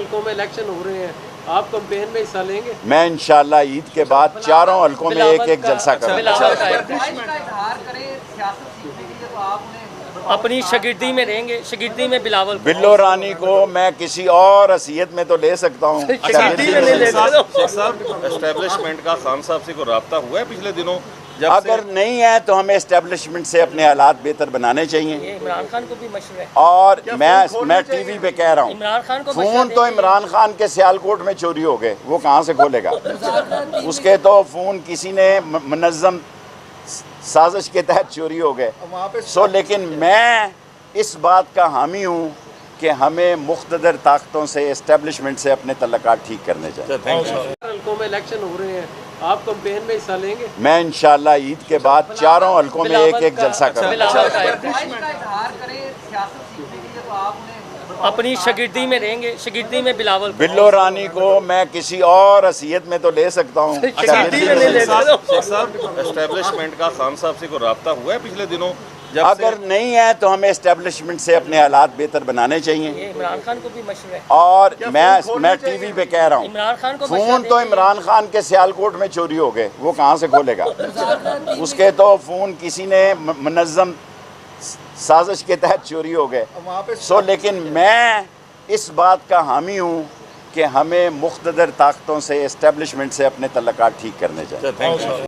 حلقوں میں الیکشن ہو رہے ہیں، آپ کمپین میں حصہ لیں گے؟ میں انشاءاللہ عید کے بعد چاروں حلقوں میں ایک ایک جلسہ کروں اپنی شاگردی میں رہیں گے، شاگردی میں بلاول بلو رانی کو میں کسی اور حیثیت میں تو لے سکتا ہوں، شاگردی میں نہیں لے سکتا۔ شیخ صاحب اسٹیبلشمنٹ کا خان صاحب سے کوئی رابطہ ہوا ہے پچھلے دنوں؟ اگر نہیں ہے تو ہمیں اسٹیبلشمنٹ سے اپنے حالات بہتر بنانے چاہیے، یہ عمران خان کو بھی مشورہ ہے، اور میں ٹی وی پہ کہہ رہا ہوں عمران خان کو فون تو عمران خان کے سیالکوٹ میں چوری ہو گئے، وہ کہاں سے کھولے گا؟ اس کے تو فون کسی نے منظم سازش کے تحت چوری ہو گئے۔ لیکن میں اس بات کا حامی ہوں کہ ہمیں مقتدر طاقتوں سے اسٹیبلشمنٹ سے اپنے تعلقات ٹھیک کرنے چاہیے۔ حلقوں میں الیکشن ہو رہے ہیں، آپ کمپین میں حصہ لیں گے؟ میں انشاءاللہ عید کے بعد چاروں حلقوں میں ایک ایک جلسہ کروں۔ اپنی شاگردی میں رہیں گے، شاگردی میں بلاول بلو رانی کو میں کسی اور حیثیت میں تو لے سکتا ہوں، شاگردی میں نہیں لے سکتا۔ شیخ صاحب اسٹیبلشمنٹ کا خان صاحب سے کوئی رابطہ ہوا ہے پچھلے دنوں؟ اگر نہیں ہے تو ہمیں اسٹیبلشمنٹ سے اپنے حالات بہتر بنانے چاہیے، یہ عمران خان کو بھی مشورہ ہے، اور میں ٹی وی پہ کہہ رہا ہوں عمران خان کو فون تو عمران خان کے سیالکوٹ میں چوری ہو گئے، وہ کہاں سے کھولے گا؟ اس کے تو فون کسی نے منظم سازش کے تحت چوری ہو گئے۔ لیکن میں اس بات کا حامی ہوں کہ ہمیں مقتدر طاقتوں سے اسٹیبلشمنٹ سے اپنے تعلقات ٹھیک کرنے چاہیے۔